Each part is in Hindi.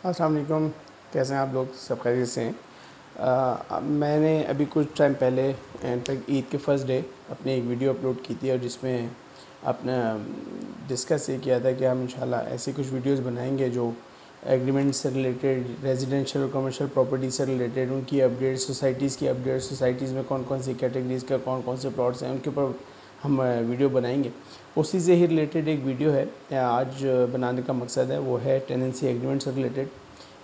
अस्सलाम वालेकुम। कैसे हैं आप लोग? सब खैरियत से हैं? मैंने अभी कुछ टाइम पहले इनफैक्ट ईद के फर्स्ट डे अपनी एक वीडियो अपलोड की थी और जिसमें अपना डिस्कस ये किया था कि हम इंशाल्लाह ऐसी कुछ वीडियोस बनाएंगे जो एग्रीमेंट से रिलेटेड, रेजिडेंशियल और कमर्शियल प्रॉपर्टी से रिलेटेड, उनकी अपडेट, सोसाइटीज़ की अपडेट, सोसाइटीज़ में कौन कौन सी कैटेगरीज़ का कौन कौन से प्लॉट्स हैं उनके ऊपर हम वीडियो बनाएंगे। उसी से ही रिलेटेड एक वीडियो है आज बनाने का मकसद है, वो है टेनेंसी एग्रीमेंट से रिलेटेड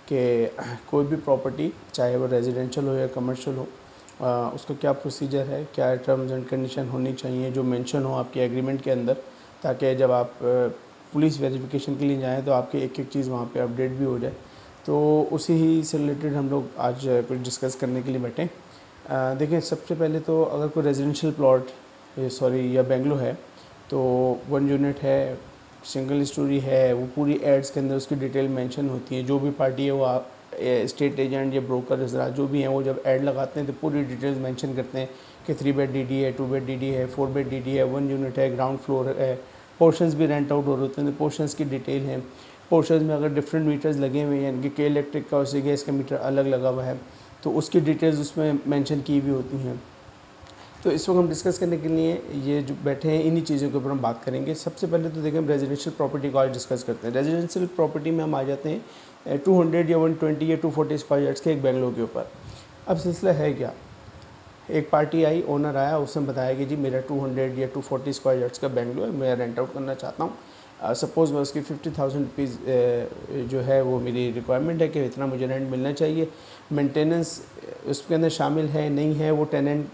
कि कोई भी प्रॉपर्टी चाहे वो रेजिडेंशियल हो या कमर्शियल हो, उसका क्या प्रोसीजर है, क्या टर्म्स एंड कंडीशन होनी चाहिए जो मेंशन हो आपके एग्रीमेंट के अंदर, ताकि जब आप पुलिस वेरिफिकेशन के लिए जाएँ तो आपकी एक एक चीज़ वहाँ पे अपडेट भी हो जाए। तो उसी ही से रिलेटेड हम लोग आज कुछ डिस्कस करने के लिए बैठे। देखिए, सबसे पहले तो अगर कोई रेजिडेंशियल प्लॉट या बेंगलो है तो 1 यूनिट है, सिंगल स्टोरी है, वो पूरी एड्स के अंदर उसकी डिटेल मेंशन होती है। जो भी पार्टी है वो स्टेट एजेंट या ब्रोकर हजरात जो भी हैं वो जब ऐड लगाते हैं तो पूरी डिटेल्स मेंशन करते हैं कि 3 बेड डीडी है, 2 बेड डीडी है, 4 बेड डीडी है, 1 यूनिट है, ग्राउंड फ्लोर है, पोर्शंस भी रेंट आउट हो रहे होते हैं तो पोर्शंस की डिटेल है। पोर्शंस में अगर डिफरेंट मीटर्स लगे हुए हैं, यानी कि के इलेक्ट्रिक का और सी गैस का मीटर अलग लगा हुआ है तो उसकी डिटेल्स उसमें मेंशन की हुई होती हैं। तो इस वक्त हम डिस्कस करने के लिए ये जो बैठे हैं इन्हीं चीज़ों के ऊपर हम बात करेंगे। सबसे पहले तो देखें, हम रेजिडेंशियल प्रॉपर्टी को आज डिस्कस करते हैं। रेजिडेंशियल प्रॉपर्टी में हम आ जाते हैं 200 या 120 या 240 स्क्वायर यार्ड्स के एक बेंगलो के ऊपर। अब सिलसिला है क्या, एक पार्टी आई, ओनर आया, उसने बताया कि जी मेरा 200 या 240 स्क्वायर यार्ड्स का बेंगलो है, मैं रेंट आउट करना चाहता हूँ। सपोज़ मैं उसकी 50,000 रुपीज़ जो है वो मेरी रिक्वायरमेंट है कि इतना मुझे रेंट मिलना चाहिए। मेंटेनेंस उसके अंदर शामिल है नहीं है वो टेनेंट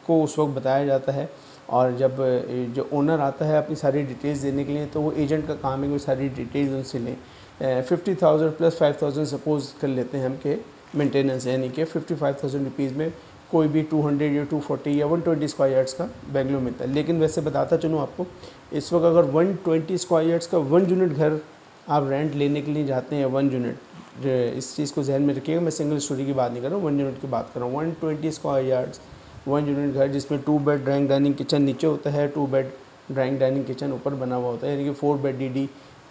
को उस वक्त बताया जाता है। और जब जो ओनर आता है अपनी सारी डिटेल्स देने के लिए तो वो एजेंट का काम है कि वो सारी डिटेल्स उनसे लें। 50,000 प्लस 5,000 सपोज़ कर लेते हैं हम कि मेंटेनेंस, यानी कि 55,000 रुपीज़ में कोई भी 200 या 240 या 120 स्क्वायर यार्ड्स का बेंगलो मिलता है। लेकिन वैसे बताता चलूँ आपको, इस वक्त अगर 120 स्क्वायर यार्ड्स का 1 यूनिट घर आप रेंट लेने के लिए जाते हैं, 1 यूनिट, इस चीज़ को जहन में रखिएगा, मैं सिंगल स्टोरी की बात नहीं कर रहा हूँ, 1 यूनिट की बात कर रहा हूँ। 120 स्क्वायर यार्ड्स 1 यूनिट घर जिसमें 2 बेड ड्राइंग डाइनिंग किचन नीचे होता है, 2 बेड ड्राइंग डाइनिंग किचन ऊपर बना हुआ होता है, यानी कि 4 बेड डीडी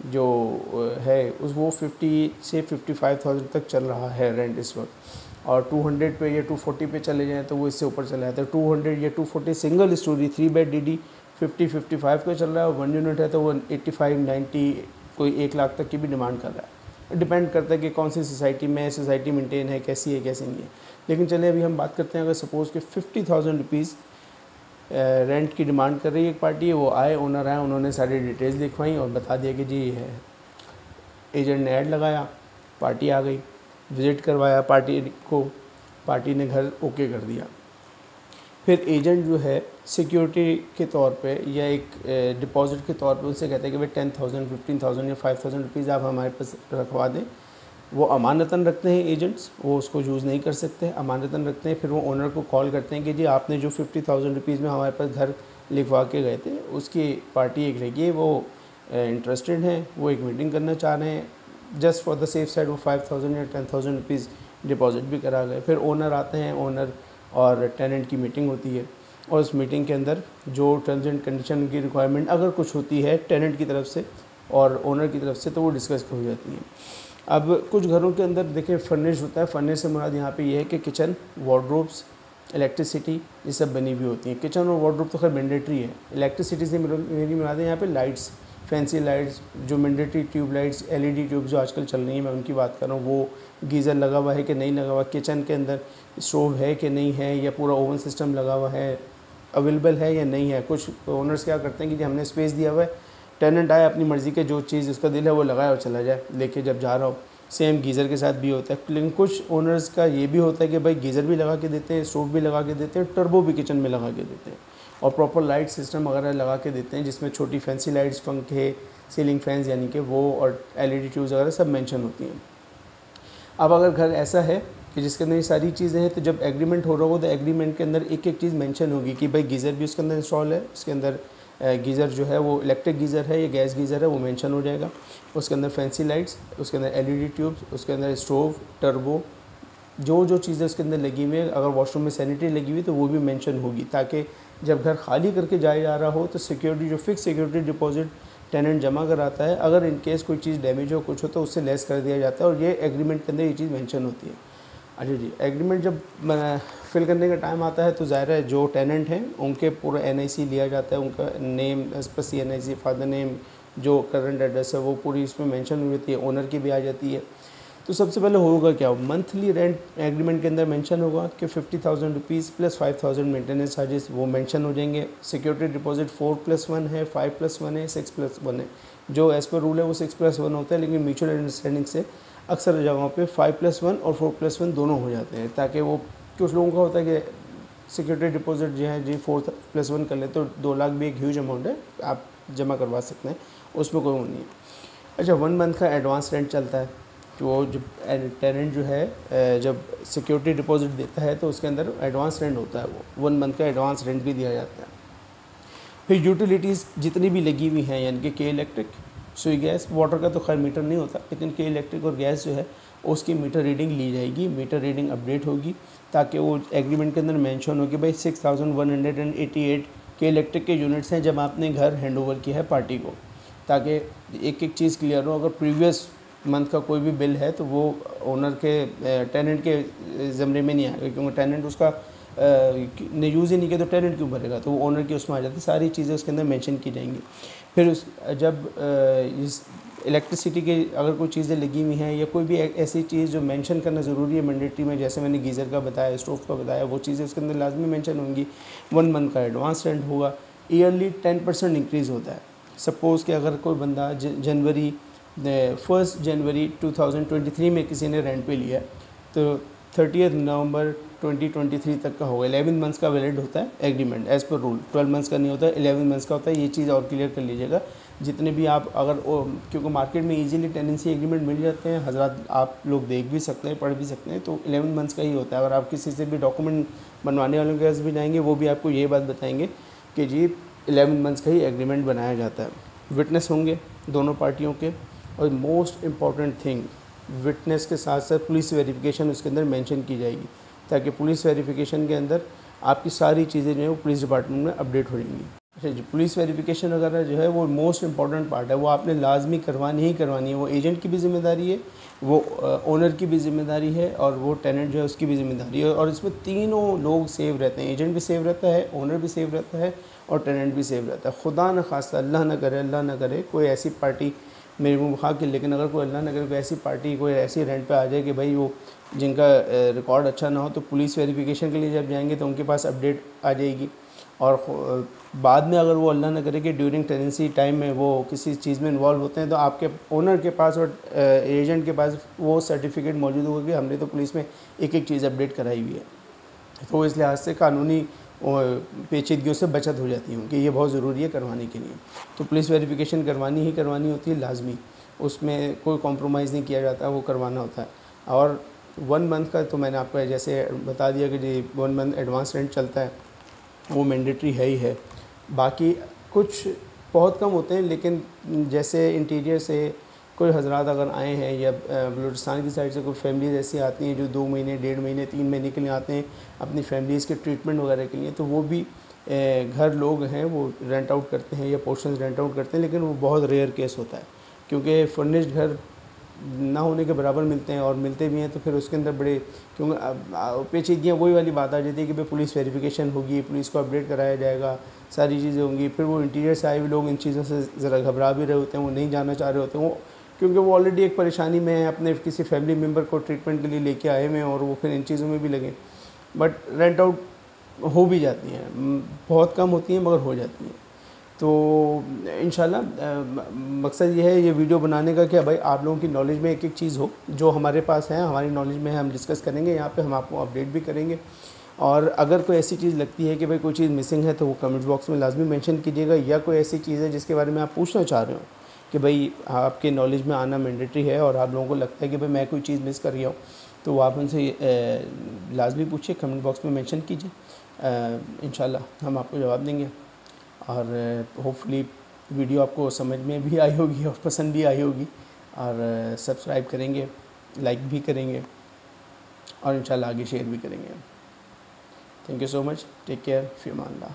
जो है उस वो 50 से 55,000 तक चल रहा है रेंट इस वक्त। और 200 पे या 240 पे चले जाएँ तो वो इससे ऊपर चला जाता है। 200 या 240 सिंगल स्टोरी 3 बेड डीडी 50-55 का चल रहा है, और 1 यूनिट है तो वो 85-90 कोई 1 लाख तक की भी डिमांड कर रहा है। डिपेंड करता है कि कौन सी सोसाइटी में सोसाइटी मेंटेन है, कैसी है कैसी नहीं है। लेकिन चलिए अभी हम बात करते हैं, अगर सपोज़ कि 50,000 रुपीज़ रेंट की डिमांड कर रही है एक पार्टी, वो आए, ओनर आए, उन्होंने सारी डिटेल्स लिखवाई और बता दिया कि जी है, एजेंट ने ऐड लगाया, पार्टी आ गई, विज़िट करवाया पार्टी को, पार्टी ने घर ओके कर दिया। फिर एजेंट जो है सिक्योरिटी के तौर पे या एक डिपॉजिट के तौर पे उनसे कहता है कि भाई 10,000, 15,000 या 5,000 रुपीज़ आप हमारे पास रखवा दें। वो अमानतन रखते हैं एजेंट्स, वो उसको यूज़ नहीं कर सकते, अमानतन रखते हैं। फिर वो ओनर को कॉल करते हैं कि जी आपने जो 50,000 रुपीज़ में हमारे पास घर लिखवा के गए थे उसकी पार्टी एक रहेगी, वो इंटरेस्टेड हैं, वो एक मीटिंग करना चाह रहे हैं, just for the safe side वो 5,000 या 10,000 रुपीज़ डिपॉजिट भी करा गए। फिर ओनर आते हैं, ओनर और टेनेंट की मीटिंग होती है और उस मीटिंग के अंदर जो टर्म्स एंड कंडीशन की रिक्वायरमेंट अगर कुछ होती है टेनेंट की तरफ से और ओनर की तरफ से तो वो डिस्कस हो जाती है। अब कुछ घरों के अंदर देखिए फर्निश होता है, फर्निश से मुराद यहाँ पे ये है कि किचन, वार्डरोब्स, इलेक्ट्रिसिटी ये सब बनी हुई होती हैं। किचन और वार्डरोब तो खैर मैंडेटरी है। इलेक्ट्रिसिटी से मेरी मुराद है यहाँ पे लाइट्स, फैंसी लाइट्स, जो mandatory tube lights, LED tube जो आजकल चल रही हैं, मैं उनकी बात कर रहा हूँ। वो गीज़र लगा हुआ है कि नहीं लगा हुआ, किचन के अंदर स्टोव है कि नहीं है, या पूरा ओवन सिस्टम लगा हुआ है, अवेलेबल है या नहीं है। कुछ ओनर्स क्या करते हैं कि हमने स्पेस दिया हुआ है, टेनेंट आए अपनी मर्ज़ी के जो चीज़ उसका दिल है वो लगाए और चला जाए लेके जब जा रहा हो। सेम गीज़र के साथ भी होता है। लेकिन कुछ ओनर्स का ये भी होता है कि भाई गीज़र भी लगा के देते हैं, स्टोव भी लगा के देते हैं, टर्बो भी किचन में लगा के देते हैं और प्रॉपर लाइट सिस्टम वगैरह लगा के देते हैं जिसमें छोटी फैंसी लाइट्स, पंखे, सीलिंग फैंस यानी कि वो, और एलईडी ट्यूब्स वगैरह सब मेंशन होती हैं। अब अगर घर ऐसा है कि जिसके अंदर ये सारी चीज़ें हैं तो जब एग्रीमेंट हो रहा हो तो एग्रीमेंट के अंदर एक एक चीज़ मेंशन होगी कि भाई गीज़र भी उसके अंदर इंस्टॉल है, उसके अंदर गीज़र जो है वो इलेक्ट्रिक गीज़र है या गैस गीज़र है वो मेंशन हो जाएगा। उसके अंदर फैंसी लाइट्स, उसके अंदर एलईडी ट्यूब्स, उसके अंदर स्टोव, टर्बो, जो जो चीज़ें उसके अंदर लगी हुई है, अगर वॉशरूम में सैनिटरी लगी हुई तो वो भी मेंशन होगी, ताकि जब घर खाली करके जाया जा रहा हो तो सिक्योरिटी, जो फिक्स सिक्योरिटी डिपॉजिट टेनेंट जमा कराता है, अगर इन केस कोई चीज़ डैमेज हो कुछ हो तो उससे लेस कर दिया जाता है, और ये एग्रीमेंट के अंदर ये चीज़ मेंशन होती है। अच्छा जी, एग्रीमेंट जब फिल करने का टाइम आता है तो ज़ाहिर है जो टेनेंट हैं उनके पूरा NIC लिया जाता है, उनका नेम एस्पेसी NIC, फादर नेम, जो करंट एड्रेस है वो पूरी इसमें मेंशन हुई होती है, ओनर की भी आ जाती है। तो सबसे पहले होगा क्या, मंथली रेंट एग्रीमेंट के अंदर मेंशन होगा कि 50,000 रुपीज़ प्लस 5,000 मेंटेनेंस चार्जेस वो मेंशन हो जाएंगे। सिक्योरिटी डिपॉजिट 4+1 है, 5+1 है, 6+1 है। जो एज़ पर रूल है वो 6+1 होता है, लेकिन म्यूचुअल अंडरस्टैंडिंग से अक्सर जगहों पे 5+1 और 4+1 दोनों हो जाते हैं, ताकि वो कुछ लोगों का होता है कि सिक्योरिटी डिपॉजिट जो है जी 4+1 कर ले तो 2 लाख भी एक ह्यूज अमाउंट है, आप जमा करवा सकते हैं, उसमें कोई वो नहीं है। अच्छा, 1 मंथ का एडवांस रेंट चलता है, जो जब टेनेंट जो है जब सिक्योरिटी डिपॉजिट देता है तो उसके अंदर एडवांस रेंट होता है, वो 1 मंथ का एडवांस रेंट भी दिया जाता है। फिर यूटिलिटीज़ जितनी भी लगी हुई हैं, यानी कि के इलेक्ट्रिक, सुई गैस, वाटर का तो खैर मीटर नहीं होता, लेकिन के इलेक्ट्रिक और गैस जो है उसकी मीटर रीडिंग ली जाएगी, मीटर रीडिंग अपडेट होगी, ताकि वो एग्रीमेंट के अंदर मेंशन हो कि भाई 6,188 के इलेक्ट्रिक के यूनिट्स हैं जब आपने घर हैंड ओवर किया है पार्टी को, ताकि एक एक चीज़ क्लियर हो। अगर प्रीवियस मंथ का कोई भी बिल है तो वो ओनर के टेनेंट के ज़मरे में नहीं आएगा, क्योंकि टेनेंट उसका ने यूज़ ही नहीं किया तो टेनेंट क्यों भरेगा, तो वो ओनर की उसमें आ जाती है, सारी चीज़ें उसके अंदर मेंशन की जाएंगी। फिर उस जब इस इलेक्ट्रिसिटी के अगर कोई चीज़ें लगी हुई हैं या कोई भी ऐसी चीज़ जो मेंशन करना ज़रूरी है मैंडेटरी में, जैसे मैंने गीज़र का बताया, स्टोव का बताया, वो चीज़ें उसके अंदर लाजमी मेंशन होंगी। 1 मंथ का एडवांस रेंट होगा। ईयरली 10% इंक्रीज़ होता है। सपोज़ कि अगर कोई बंदा 1 जनवरी 2023 में किसी ने रेंट पे लिया तो 30 नवंबर 2023 तक का होगा। 11 मंथ्स का वैलिड होता है agreement as per rule, 12 months का नहीं होता है, 11 मंथ्स का होता है। ये चीज़ और क्लियर कर लीजिएगा। जितने भी आप अगर क्योंकि मार्केट में इजीली टेनेंसी एग्रीमेंट मिल जाते हैं हज़रात, आप लोग देख भी सकते हैं, पढ़ भी सकते हैं, तो 11 मंथ्स का ही होता है। अगर आप किसी से भी डॉक्यूमेंट बनवाने वालों के पास भी जाएंगे वो भी आपको ये बात बताएंगे कि जी 11 मंथ्स का ही एग्रीमेंट बनाया जाता है। विटनेस होंगे दोनों पार्टियों के, और मोस्ट इम्पॉर्टेंट थिंग, विटनेस के साथ साथ पुलिस वेरिफिकेशन उसके अंदर मेंशन की जाएगी, ताकि पुलिस वेरिफिकेशन के अंदर आपकी सारी चीज़ें जो है वो पुलिस डिपार्टमेंट में अपडेट हो जाएंगी। अच्छा जी, पुलिस वेरिफिकेशन वगैरह जो है वो मोस्ट इंपॉर्टेंट पार्ट है, वो आपने लाजमी करवानी ही करवानी है। वो एजेंट की भी जिम्मेदारी है, वो ओनर की भी जिम्मेदारी है, और वो टेनेंट जो है उसकी भी जिम्मेदारी है। और इसमें तीनों लोग सेव रहते हैं, एजेंट भी सेव रहता है, ओनर भी सेव रहता है, और टेनेंट भी सेव रहता है। खुदा न खास्ता, अल्लाह ना करे कोई ऐसी पार्टी मेरे मुँह खा के, लेकिन अगर कोई अल्लाह न करे कोई ऐसी पार्टी कोई ऐसी रेंट पे आ जाए कि भाई वो जिनका रिकॉर्ड अच्छा ना हो, तो पुलिस वेरिफिकेशन के लिए जब जाएंगे तो उनके पास अपडेट आ जाएगी। और बाद में अगर वो अल्लाह न करे कि ड्यूरिंग टेनेंसी टाइम में वो किसी चीज़ में इन्वॉल्व होते हैं, तो आपके ओनर के पास और एजेंट के पास वो सर्टिफिकेट मौजूद होगा कि हमने तो पुलिस में एक एक चीज़ अपडेट कराई हुई है। तो इस लिहाज से कानूनी पेचीदगियों से बचत हो जाती है कि ये बहुत ज़रूरी है करवाने के लिए। तो पुलिस वेरिफिकेशन करवानी ही करवानी होती है लाजमी, उसमें कोई कॉम्प्रोमाइज़ नहीं किया जाता, वो करवाना होता है। और 1 मंथ का तो मैंने आपको जैसे बता दिया कि जी 1 मंथ एडवांस रेंट चलता है, वो मैंडेटरी है ही है। बाकी कुछ बहुत कम होते हैं, लेकिन जैसे इंटीरियर से कोई हजरात अगर आए हैं या बलूचिस्तान की साइड से कोई फैमिलीज़ ऐसी आती हैं जो 2 महीने 1.5 महीने 3 महीने के लिए आते हैं अपनी फैमिलीज़ के ट्रीटमेंट वगैरह के लिए, तो वो भी घर लोग हैं वो रेंट आउट करते हैं या पोर्शंस रेंट आउट करते हैं, लेकिन वो बहुत रेयर केस होता है, क्योंकि फर्निश्ड घर ना होने के बराबर मिलते हैं, और मिलते भी हैं तो फिर उसके अंदर बड़े क्योंकि पेचीदगियाँ वही वाली बात आ जाती है कि भाई पुलिस वेरिफिकेशन होगी, पुलिस को अपडेट कराया जाएगा, सारी चीज़ें होंगी। फिर वो इंटीरियर से आए हुए लोग इन चीज़ों से ज़रा घबरा भी रहे होते हैं, वो नहीं जाना चाह रहे होते हैं, वो क्योंकि वो ऑलरेडी एक परेशानी में है, अपने किसी फैमिली मेम्बर को ट्रीटमेंट के लिए लेके आए हुए हैं, और वो फिर इन चीज़ों में भी लगे। बट रेंट आउट हो भी जाती हैं, बहुत कम होती हैं मगर हो जाती हैं। तो इंशाल्लाह मकसद ये है ये वीडियो बनाने का कि भाई आप लोगों की नॉलेज में एक एक चीज़ हो, जो हमारे पास है हमारी नॉलेज में है, हम डिस्कस करेंगे यहाँ पे, हम आपको अपडेट भी करेंगे। और अगर कोई ऐसी चीज़ लगती है कि भाई कोई चीज़ मिसिंग है तो वो कमेंट बॉक्स में लाजमी मेंशन कीजिएगा, या कोई ऐसी चीज़ है जिसके बारे में आप पूछना चाह रहे हो कि भाई आपके नॉलेज में आना मैंडेटरी है, और आप लोगों को लगता है कि भाई मैं कोई चीज़ मिस कर रहा हूँ, तो वो आप उनसे लाजमी पूछिए, कमेंट बॉक्स में मेंशन कीजिए। इंशाल्लाह हम आपको जवाब देंगे। और होपफुली वीडियो आपको समझ में भी आई होगी और पसंद भी आई होगी, और सब्सक्राइब करेंगे, लाइक भी करेंगे, और इंशाल्लाह आगे शेयर भी करेंगे। Thank you so much, take care, फ़ी अमान अल्लाह।